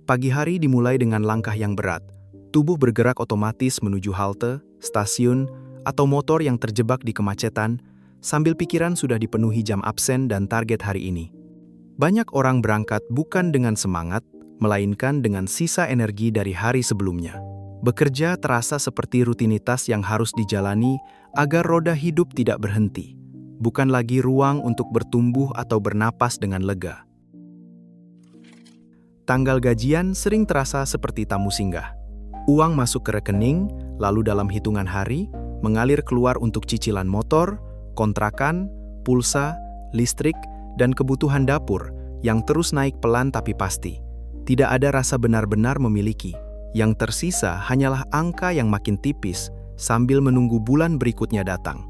Pagi hari dimulai dengan langkah yang berat. Tubuh bergerak otomatis menuju halte, stasiun, atau motor yang terjebak di kemacetan, sambil pikiran sudah dipenuhi jam absen dan target hari ini. Banyak orang berangkat bukan dengan semangat, melainkan dengan sisa energi dari hari sebelumnya. Bekerja terasa seperti rutinitas yang harus dijalani agar roda hidup tidak berhenti, bukan lagi ruang untuk bertumbuh atau bernapas dengan lega. Tanggal gajian sering terasa seperti tamu singgah. Uang masuk ke rekening, lalu dalam hitungan hari, mengalir keluar untuk cicilan motor, kontrakan, pulsa, listrik, dan kebutuhan dapur yang terus naik pelan tapi pasti. Tidak ada rasa benar-benar memiliki. Yang tersisa hanyalah angka yang makin tipis sambil menunggu bulan berikutnya datang.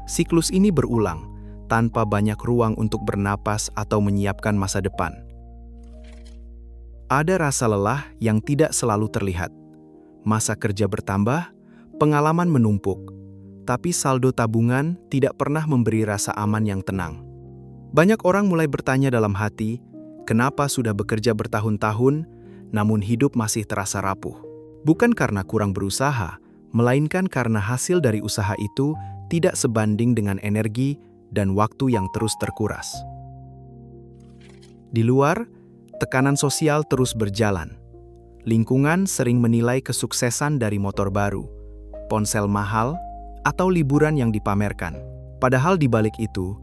Siklus ini berulang, tanpa banyak ruang untuk bernapas atau menyiapkan masa depan. Ada rasa lelah yang tidak selalu terlihat. Masa kerja bertambah, pengalaman menumpuk, tapi saldo tabungan tidak pernah memberi rasa aman yang tenang. Banyak orang mulai bertanya dalam hati, kenapa sudah bekerja bertahun-tahun, namun hidup masih terasa rapuh? Bukan karena kurang berusaha, melainkan karena hasil dari usaha itu tidak sebanding dengan energi dan waktu yang terus terkuras. Di luar, tekanan sosial terus berjalan. Lingkungan sering menilai kesuksesan dari motor baru, ponsel mahal, atau liburan yang dipamerkan. Padahal di balik itu,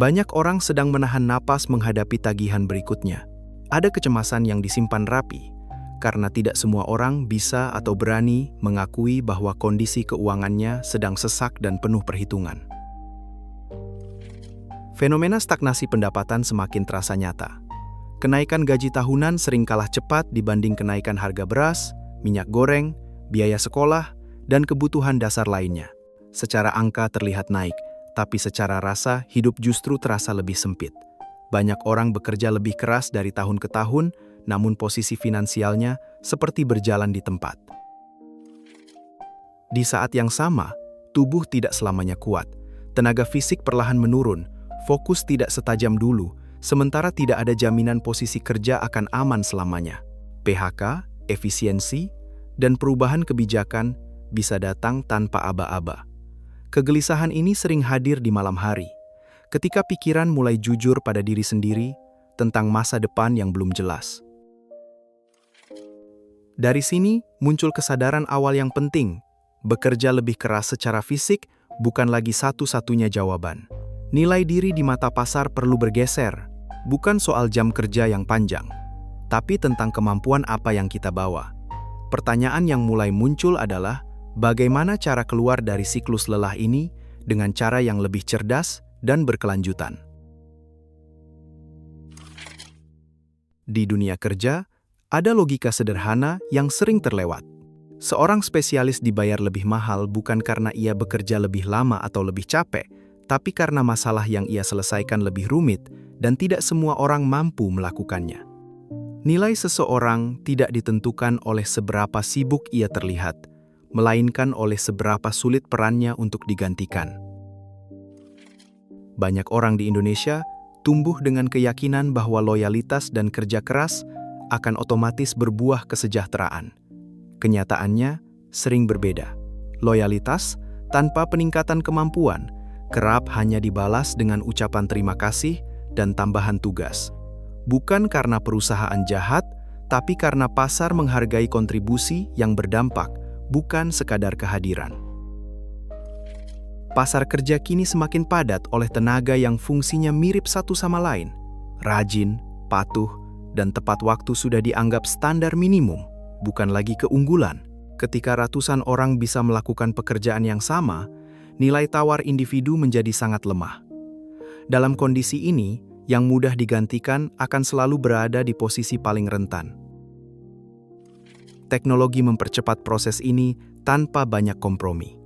banyak orang sedang menahan napas menghadapi tagihan berikutnya. Ada kecemasan yang disimpan rapi, karena tidak semua orang bisa atau berani mengakui bahwa kondisi keuangannya sedang sesak dan penuh perhitungan. Fenomena stagnasi pendapatan semakin terasa nyata. Kenaikan gaji tahunan sering kalah cepat dibanding kenaikan harga beras, minyak goreng, biaya sekolah, dan kebutuhan dasar lainnya. Secara angka terlihat naik, tapi secara rasa hidup justru terasa lebih sempit. Banyak orang bekerja lebih keras dari tahun ke tahun, namun posisi finansialnya seperti berjalan di tempat. Di saat yang sama, tubuh tidak selamanya kuat. Tenaga fisik perlahan menurun, fokus tidak setajam dulu, sementara tidak ada jaminan posisi kerja akan aman selamanya. PHK, efisiensi, dan perubahan kebijakan bisa datang tanpa aba-aba. Kegelisahan ini sering hadir di malam hari, ketika pikiran mulai jujur pada diri sendiri tentang masa depan yang belum jelas. Dari sini muncul kesadaran awal yang penting, bekerja lebih keras secara fisik bukan lagi satu-satunya jawaban. Nilai diri di mata pasar perlu bergeser. Bukan soal jam kerja yang panjang, tapi tentang kemampuan apa yang kita bawa. Pertanyaan yang mulai muncul adalah, bagaimana cara keluar dari siklus lelah ini dengan cara yang lebih cerdas dan berkelanjutan? Di dunia kerja, ada logika sederhana yang sering terlewat. Seorang spesialis dibayar lebih mahal bukan karena ia bekerja lebih lama atau lebih capek, tapi karena masalah yang ia selesaikan lebih rumit dan tidak semua orang mampu melakukannya. Nilai seseorang tidak ditentukan oleh seberapa sibuk ia terlihat, melainkan oleh seberapa sulit perannya untuk digantikan. Banyak orang di Indonesia tumbuh dengan keyakinan bahwa loyalitas dan kerja keras akan otomatis berbuah kesejahteraan. Kenyataannya sering berbeda. Loyalitas tanpa peningkatan kemampuan kerap hanya dibalas dengan ucapan terima kasih dan tambahan tugas. Bukan karena perusahaan jahat, tapi karena pasar menghargai kontribusi yang berdampak, bukan sekadar kehadiran. Pasar kerja kini semakin padat oleh tenaga yang fungsinya mirip satu sama lain. Rajin, patuh, dan tepat waktu sudah dianggap standar minimum, bukan lagi keunggulan. Ketika ratusan orang bisa melakukan pekerjaan yang sama, nilai tawar individu menjadi sangat lemah. Dalam kondisi ini, yang mudah digantikan akan selalu berada di posisi paling rentan. Teknologi mempercepat proses ini tanpa banyak kompromi.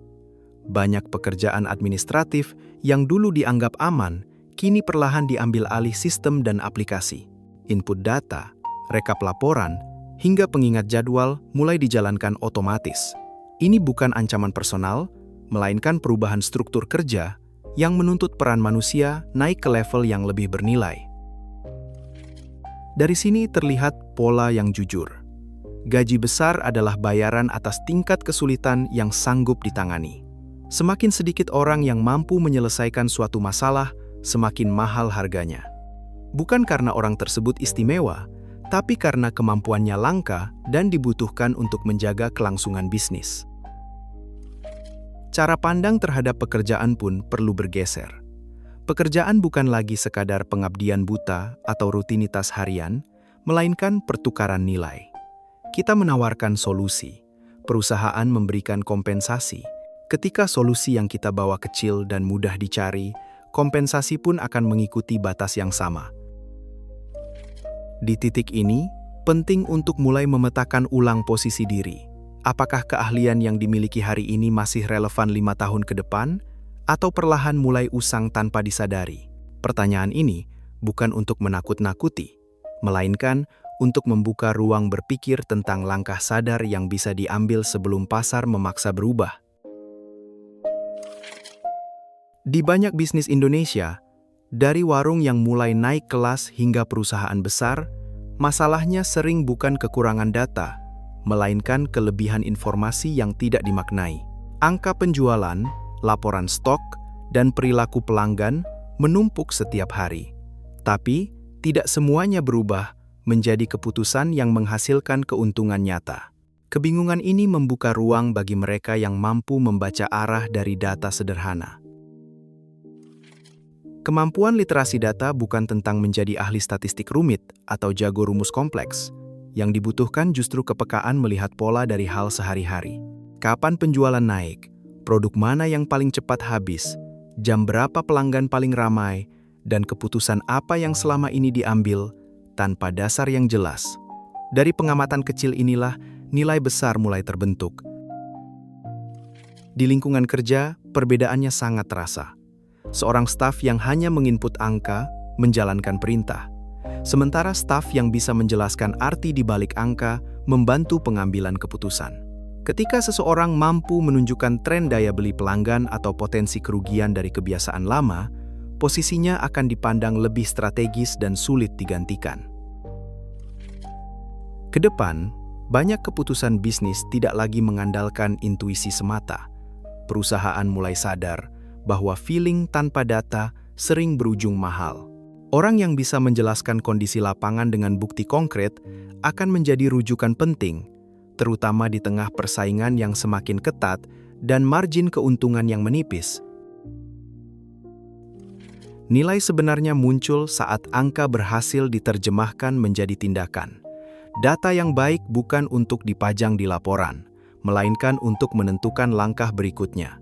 Banyak pekerjaan administratif yang dulu dianggap aman, kini perlahan diambil alih sistem dan aplikasi. Input data, rekap laporan, hingga pengingat jadwal mulai dijalankan otomatis. Ini bukan ancaman personal, melainkan perubahan struktur kerja yang menuntut peran manusia naik ke level yang lebih bernilai. Dari sini terlihat pola yang jujur. Gaji besar adalah bayaran atas tingkat kesulitan yang sanggup ditangani. Semakin sedikit orang yang mampu menyelesaikan suatu masalah, semakin mahal harganya. Bukan karena orang tersebut istimewa, tapi karena kemampuannya langka dan dibutuhkan untuk menjaga kelangsungan bisnis. Cara pandang terhadap pekerjaan pun perlu bergeser. Pekerjaan bukan lagi sekadar pengabdian buta atau rutinitas harian, melainkan pertukaran nilai. Kita menawarkan solusi, perusahaan memberikan kompensasi. Ketika solusi yang kita bawa kecil dan mudah dicari, kompensasi pun akan mengikuti batas yang sama. Di titik ini, penting untuk mulai memetakan ulang posisi diri. Apakah keahlian yang dimiliki hari ini masih relevan 5 tahun ke depan, atau perlahan mulai usang tanpa disadari? Pertanyaan ini bukan untuk menakut-nakuti, melainkan untuk membuka ruang berpikir tentang langkah sadar yang bisa diambil sebelum pasar memaksa berubah. Di banyak bisnis Indonesia, dari warung yang mulai naik kelas hingga perusahaan besar, masalahnya sering bukan kekurangan data, melainkan kelebihan informasi yang tidak dimaknai. Angka penjualan, laporan stok, dan perilaku pelanggan menumpuk setiap hari. Tapi, tidak semuanya berubah menjadi keputusan yang menghasilkan keuntungan nyata. Kebingungan ini membuka ruang bagi mereka yang mampu membaca arah dari data sederhana. Kemampuan literasi data bukan tentang menjadi ahli statistik rumit atau jago rumus kompleks. Yang dibutuhkan justru kepekaan melihat pola dari hal sehari-hari. Kapan penjualan naik? Produk mana yang paling cepat habis? Jam berapa pelanggan paling ramai? Dan keputusan apa yang selama ini diambil tanpa dasar yang jelas? Dari pengamatan kecil inilah nilai besar mulai terbentuk. Di lingkungan kerja, perbedaannya sangat terasa. Seorang staf yang hanya menginput angka, menjalankan perintah. Sementara staf yang bisa menjelaskan arti di balik angka, membantu pengambilan keputusan. Ketika seseorang mampu menunjukkan tren daya beli pelanggan atau potensi kerugian dari kebiasaan lama, posisinya akan dipandang lebih strategis dan sulit digantikan. Kedepan, banyak keputusan bisnis tidak lagi mengandalkan intuisi semata. Perusahaan mulai sadar bahwa feeling tanpa data sering berujung mahal. Orang yang bisa menjelaskan kondisi lapangan dengan bukti konkret akan menjadi rujukan penting, terutama di tengah persaingan yang semakin ketat dan margin keuntungan yang menipis. Nilai sebenarnya muncul saat angka berhasil diterjemahkan menjadi tindakan. Data yang baik bukan untuk dipajang di laporan, melainkan untuk menentukan langkah berikutnya.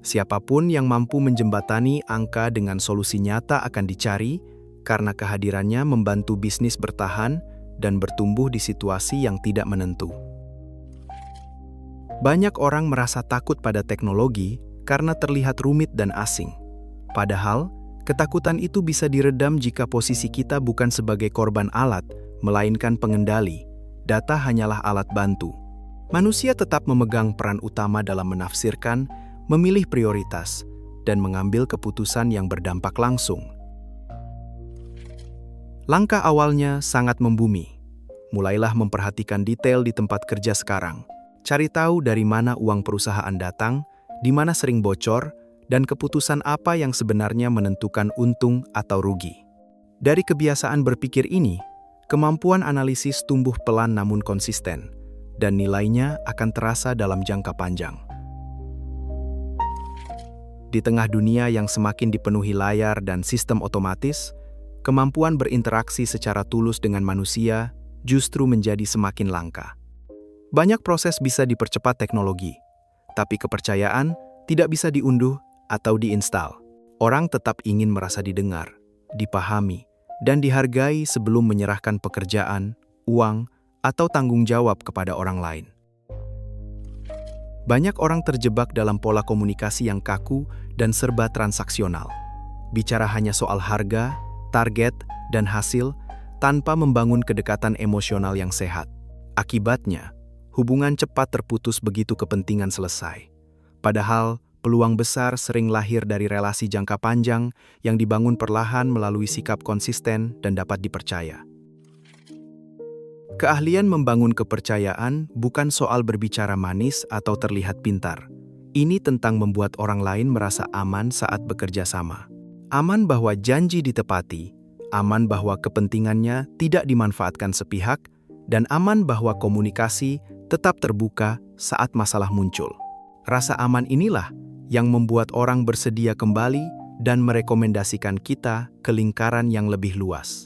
Siapapun yang mampu menjembatani angka dengan solusi nyata akan dicari, karena kehadirannya membantu bisnis bertahan dan bertumbuh di situasi yang tidak menentu. Banyak orang merasa takut pada teknologi karena terlihat rumit dan asing. Padahal, ketakutan itu bisa diredam jika posisi kita bukan sebagai korban alat, melainkan pengendali. Data hanyalah alat bantu. Manusia tetap memegang peran utama dalam menafsirkan, memilih prioritas, dan mengambil keputusan yang berdampak langsung. Langkah awalnya sangat membumi. Mulailah memperhatikan detail di tempat kerja sekarang. Cari tahu dari mana uang perusahaan datang, di mana sering bocor, dan keputusan apa yang sebenarnya menentukan untung atau rugi. Dari kebiasaan berpikir ini, kemampuan analisis tumbuh pelan namun konsisten, dan nilainya akan terasa dalam jangka panjang. Di tengah dunia yang semakin dipenuhi layar dan sistem otomatis, kemampuan berinteraksi secara tulus dengan manusia justru menjadi semakin langka. Banyak proses bisa dipercepat teknologi, tapi kepercayaan tidak bisa diunduh atau diinstal. Orang tetap ingin merasa didengar, dipahami, dan dihargai sebelum menyerahkan pekerjaan, uang, atau tanggung jawab kepada orang lain. Banyak orang terjebak dalam pola komunikasi yang kaku dan serba transaksional. Bicara hanya soal harga, target, dan hasil, tanpa membangun kedekatan emosional yang sehat. Akibatnya, hubungan cepat terputus begitu kepentingan selesai. Padahal, peluang besar sering lahir dari relasi jangka panjang yang dibangun perlahan melalui sikap konsisten dan dapat dipercaya. Keahlian membangun kepercayaan bukan soal berbicara manis atau terlihat pintar. Ini tentang membuat orang lain merasa aman saat bekerja sama. Aman bahwa janji ditepati, aman bahwa kepentingannya tidak dimanfaatkan sepihak, dan aman bahwa komunikasi tetap terbuka saat masalah muncul. Rasa aman inilah yang membuat orang bersedia kembali dan merekomendasikan kita ke lingkaran yang lebih luas.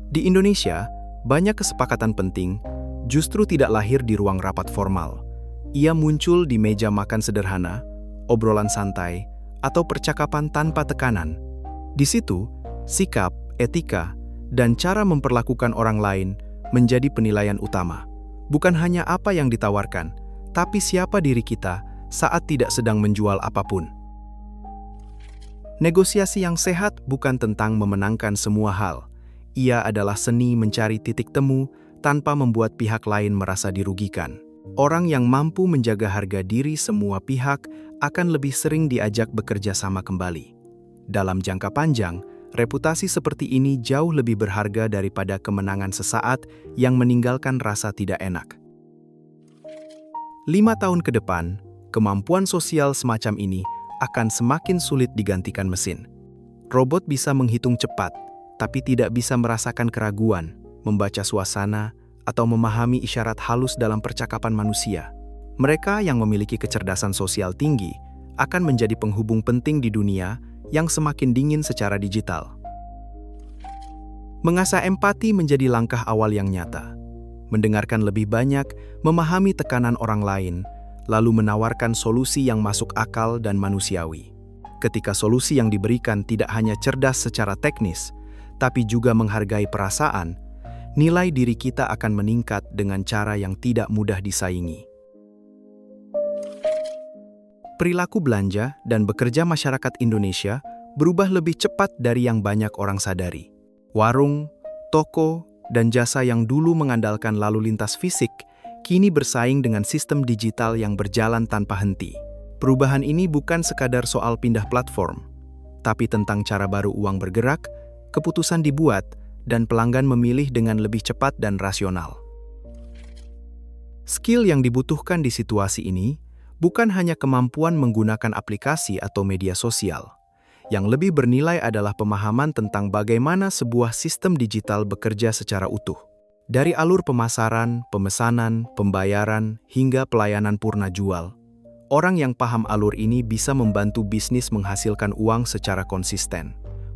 Di Indonesia, banyak kesepakatan penting justru tidak lahir di ruang rapat formal. Ia muncul di meja makan sederhana, obrolan santai, atau percakapan tanpa tekanan. Di situ, sikap, etika, dan cara memperlakukan orang lain menjadi penilaian utama. Bukan hanya apa yang ditawarkan, tapi siapa diri kita saat tidak sedang menjual apapun. Negosiasi yang sehat bukan tentang memenangkan semua hal. Ia adalah seni mencari titik temu tanpa membuat pihak lain merasa dirugikan. Orang yang mampu menjaga harga diri semua pihak akan lebih sering diajak bekerja sama kembali. Dalam jangka panjang, reputasi seperti ini jauh lebih berharga daripada kemenangan sesaat yang meninggalkan rasa tidak enak. 5 tahun ke depan, kemampuan sosial semacam ini akan semakin sulit digantikan mesin. Robot bisa menghitung cepat, tapi tidak bisa merasakan keraguan, membaca suasana, atau memahami isyarat halus dalam percakapan manusia. Mereka yang memiliki kecerdasan sosial tinggi akan menjadi penghubung penting di dunia yang semakin dingin secara digital. Mengasah empati menjadi langkah awal yang nyata. Mendengarkan lebih banyak, memahami tekanan orang lain, lalu menawarkan solusi yang masuk akal dan manusiawi. Ketika solusi yang diberikan tidak hanya cerdas secara teknis, tapi juga menghargai perasaan, nilai diri kita akan meningkat dengan cara yang tidak mudah disaingi. Perilaku belanja dan bekerja masyarakat Indonesia berubah lebih cepat dari yang banyak orang sadari. Warung, toko, dan jasa yang dulu mengandalkan lalu lintas fisik, kini bersaing dengan sistem digital yang berjalan tanpa henti. Perubahan ini bukan sekadar soal pindah platform, tapi tentang cara baru uang bergerak, keputusan dibuat, dan pelanggan memilih dengan lebih cepat dan rasional. Skill yang dibutuhkan di situasi ini bukan hanya kemampuan menggunakan aplikasi atau media sosial. Yang lebih bernilai adalah pemahaman tentang bagaimana sebuah sistem digital bekerja secara utuh. Dari alur pemasaran, pemesanan, pembayaran, hingga pelayanan purna jual. Orang yang paham alur ini bisa membantu bisnis menghasilkan uang secara konsisten,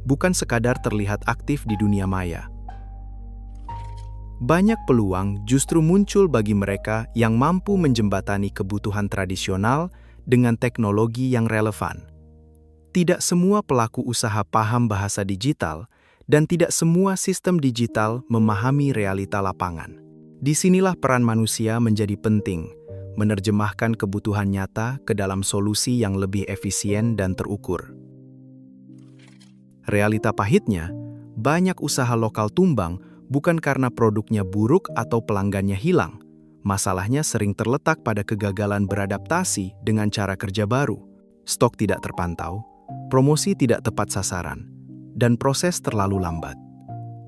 bukan sekadar terlihat aktif di dunia maya. Banyak peluang justru muncul bagi mereka yang mampu menjembatani kebutuhan tradisional dengan teknologi yang relevan. Tidak semua pelaku usaha paham bahasa digital, dan tidak semua sistem digital memahami realita lapangan. Disinilah peran manusia menjadi penting, menerjemahkan kebutuhan nyata ke dalam solusi yang lebih efisien dan terukur. Realita pahitnya, banyak usaha lokal tumbang bukan karena produknya buruk atau pelanggannya hilang. Masalahnya sering terletak pada kegagalan beradaptasi dengan cara kerja baru. Stok tidak terpantau, promosi tidak tepat sasaran, dan proses terlalu lambat.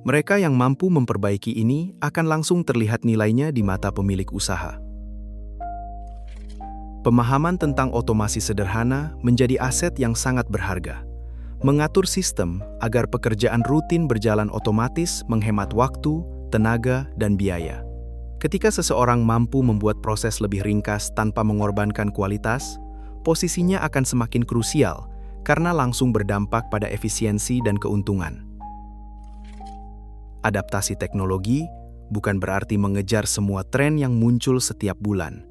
Mereka yang mampu memperbaiki ini akan langsung terlihat nilainya di mata pemilik usaha. Pemahaman tentang otomasi sederhana menjadi aset yang sangat berharga. Mengatur sistem agar pekerjaan rutin berjalan otomatis menghemat waktu, tenaga, dan biaya. Ketika seseorang mampu membuat proses lebih ringkas tanpa mengorbankan kualitas, posisinya akan semakin krusial karena langsung berdampak pada efisiensi dan keuntungan. Adaptasi teknologi bukan berarti mengejar semua tren yang muncul setiap bulan.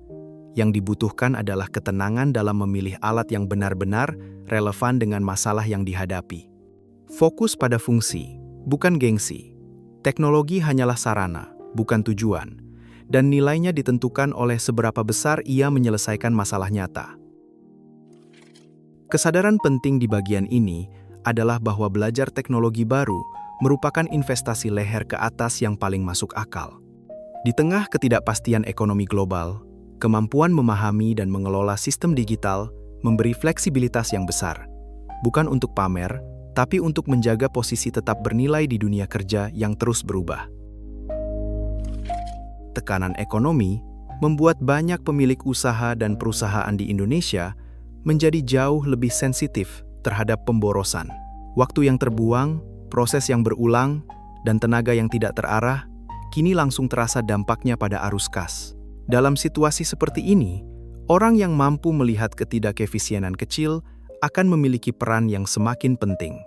Yang dibutuhkan adalah ketenangan dalam memilih alat yang benar-benar relevan dengan masalah yang dihadapi. Fokus pada fungsi, bukan gengsi. Teknologi hanyalah sarana, bukan tujuan, dan nilainya ditentukan oleh seberapa besar ia menyelesaikan masalah nyata. Kesadaran penting di bagian ini adalah bahwa belajar teknologi baru merupakan investasi leher ke atas yang paling masuk akal. Di tengah ketidakpastian ekonomi global, kemampuan memahami dan mengelola sistem digital memberi fleksibilitas yang besar, bukan untuk pamer, tapi untuk menjaga posisi tetap bernilai di dunia kerja yang terus berubah. tekanan ekonomi membuat banyak pemilik usaha dan perusahaan di Indonesia menjadi jauh lebih sensitif terhadap pemborosan. Waktu yang terbuang, proses yang berulang, dan tenaga yang tidak terarah, kini langsung terasa dampaknya pada arus kas. Dalam situasi seperti ini, orang yang mampu melihat ketidakefisienan kecil akan memiliki peran yang semakin penting.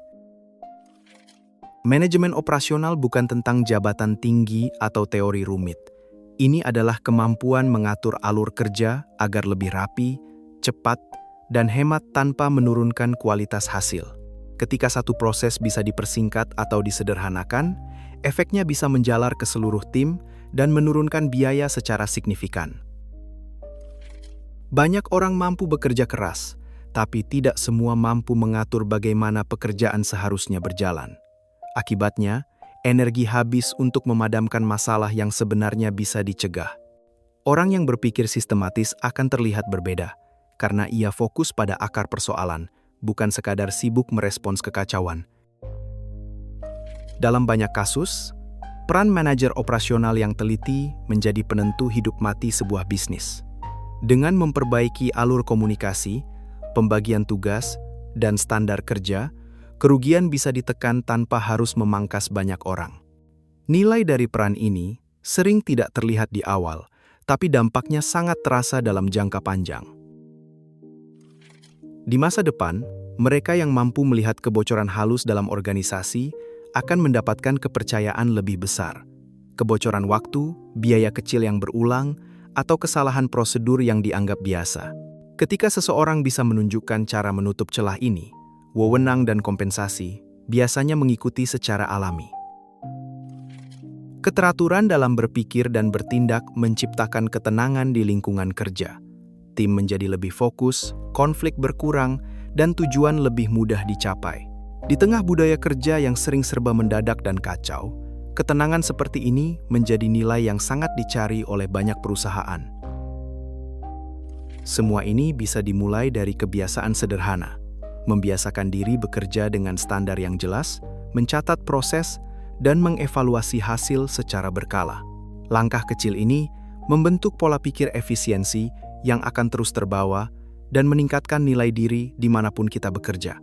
Manajemen operasional bukan tentang jabatan tinggi atau teori rumit. Ini adalah kemampuan mengatur alur kerja agar lebih rapi, cepat, dan hemat tanpa menurunkan kualitas hasil. Ketika satu proses bisa dipersingkat atau disederhanakan, efeknya bisa menjalar ke seluruh tim dan menurunkan biaya secara signifikan. Banyak orang mampu bekerja keras, tapi tidak semua mampu mengatur bagaimana pekerjaan seharusnya berjalan. Akibatnya, energi habis untuk memadamkan masalah yang sebenarnya bisa dicegah. Orang yang berpikir sistematis akan terlihat berbeda, karena ia fokus pada akar persoalan, bukan sekadar sibuk merespons kekacauan. Dalam banyak kasus, peran manajer operasional yang teliti menjadi penentu hidup mati sebuah bisnis. Dengan memperbaiki alur komunikasi, pembagian tugas, dan standar kerja, kerugian bisa ditekan tanpa harus memangkas banyak orang. Nilai dari peran ini sering tidak terlihat di awal, tapi dampaknya sangat terasa dalam jangka panjang. Di masa depan, mereka yang mampu melihat kebocoran halus dalam organisasi akan mendapatkan kepercayaan lebih besar. Kebocoran waktu, biaya kecil yang berulang, atau kesalahan prosedur yang dianggap biasa. Ketika seseorang bisa menunjukkan cara menutup celah ini, wewenang dan kompensasi biasanya mengikuti secara alami. Keteraturan dalam berpikir dan bertindak menciptakan ketenangan di lingkungan kerja. Tim menjadi lebih fokus, konflik berkurang, dan tujuan lebih mudah dicapai. Di tengah budaya kerja yang sering serba mendadak dan kacau, ketenangan seperti ini menjadi nilai yang sangat dicari oleh banyak perusahaan. Semua ini bisa dimulai dari kebiasaan sederhana. Membiasakan diri bekerja dengan standar yang jelas, mencatat proses, dan mengevaluasi hasil secara berkala. Langkah kecil ini membentuk pola pikir efisiensi yang akan terus terbawa dan meningkatkan nilai diri dimanapun kita bekerja.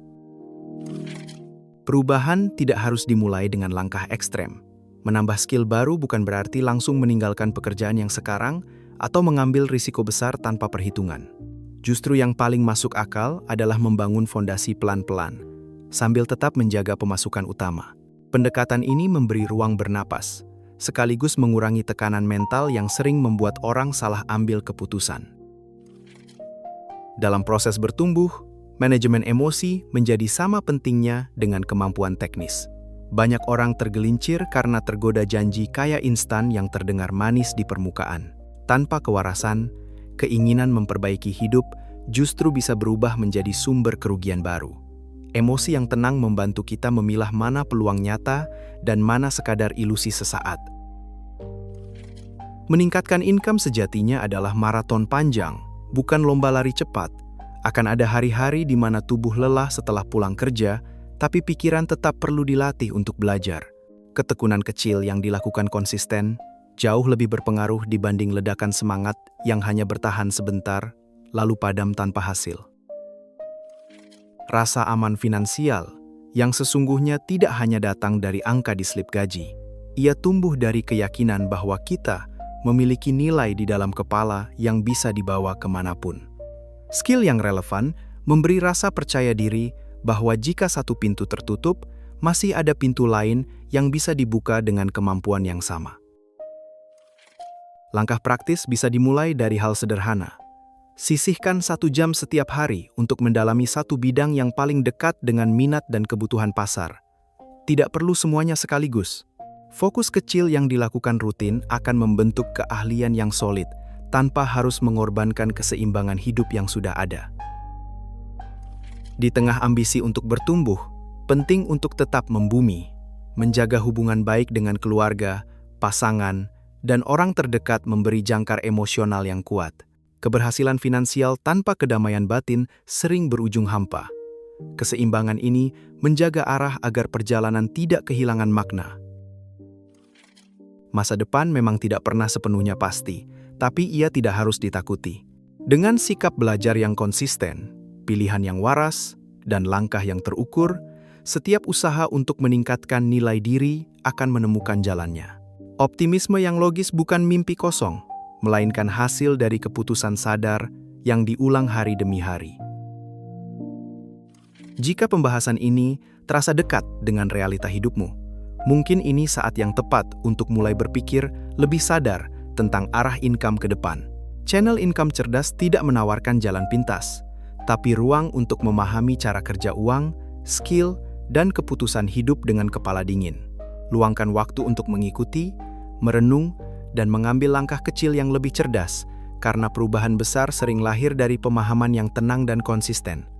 Perubahan tidak harus dimulai dengan langkah ekstrem. Menambah skill baru bukan berarti langsung meninggalkan pekerjaan yang sekarang atau mengambil risiko besar tanpa perhitungan. Justru yang paling masuk akal adalah membangun fondasi pelan-pelan, sambil tetap menjaga pemasukan utama. Pendekatan ini memberi ruang bernapas, sekaligus mengurangi tekanan mental yang sering membuat orang salah ambil keputusan. Dalam proses bertumbuh, manajemen emosi menjadi sama pentingnya dengan kemampuan teknis. Banyak orang tergelincir karena tergoda janji kaya instan yang terdengar manis di permukaan. Tanpa kewarasan, keinginan memperbaiki hidup justru bisa berubah menjadi sumber kerugian baru. Emosi yang tenang membantu kita memilah mana peluang nyata dan mana sekadar ilusi sesaat. Meningkatkan income sejatinya adalah maraton panjang, bukan lomba lari cepat. Akan ada hari-hari di mana tubuh lelah setelah pulang kerja, tapi pikiran tetap perlu dilatih untuk belajar. Ketekunan kecil yang dilakukan konsisten jauh lebih berpengaruh dibanding ledakan semangat yang hanya bertahan sebentar, lalu padam tanpa hasil. Rasa aman finansial yang sesungguhnya tidak hanya datang dari angka di slip gaji. Ia tumbuh dari keyakinan bahwa kita memiliki nilai di dalam kepala yang bisa dibawa kemanapun. Skill yang relevan memberi rasa percaya diri bahwa jika satu pintu tertutup, masih ada pintu lain yang bisa dibuka dengan kemampuan yang sama. Langkah praktis bisa dimulai dari hal sederhana. Sisihkan 1 jam setiap hari untuk mendalami satu bidang yang paling dekat dengan minat dan kebutuhan pasar. Tidak perlu semuanya sekaligus. Fokus kecil yang dilakukan rutin akan membentuk keahlian yang solid, tanpa harus mengorbankan keseimbangan hidup yang sudah ada. Di tengah ambisi untuk bertumbuh, penting untuk tetap membumi, menjaga hubungan baik dengan keluarga, pasangan, dan orang terdekat memberi jangkar emosional yang kuat. Keberhasilan finansial tanpa kedamaian batin sering berujung hampa. Keseimbangan ini menjaga arah agar perjalanan tidak kehilangan makna. Masa depan memang tidak pernah sepenuhnya pasti, tapi ia tidak harus ditakuti. Dengan sikap belajar yang konsisten, pilihan yang waras, dan langkah yang terukur, setiap usaha untuk meningkatkan nilai diri akan menemukan jalannya. Optimisme yang logis bukan mimpi kosong, melainkan hasil dari keputusan sadar yang diulang hari demi hari. Jika pembahasan ini terasa dekat dengan realita hidupmu, mungkin ini saat yang tepat untuk mulai berpikir lebih sadar tentang arah income ke depan. Channel Income Cerdas tidak menawarkan jalan pintas, tapi ruang untuk memahami cara kerja uang, skill, dan keputusan hidup dengan kepala dingin. Luangkan waktu untuk mengikuti, merenung, dan mengambil langkah kecil yang lebih cerdas, karena perubahan besar sering lahir dari pemahaman yang tenang dan konsisten.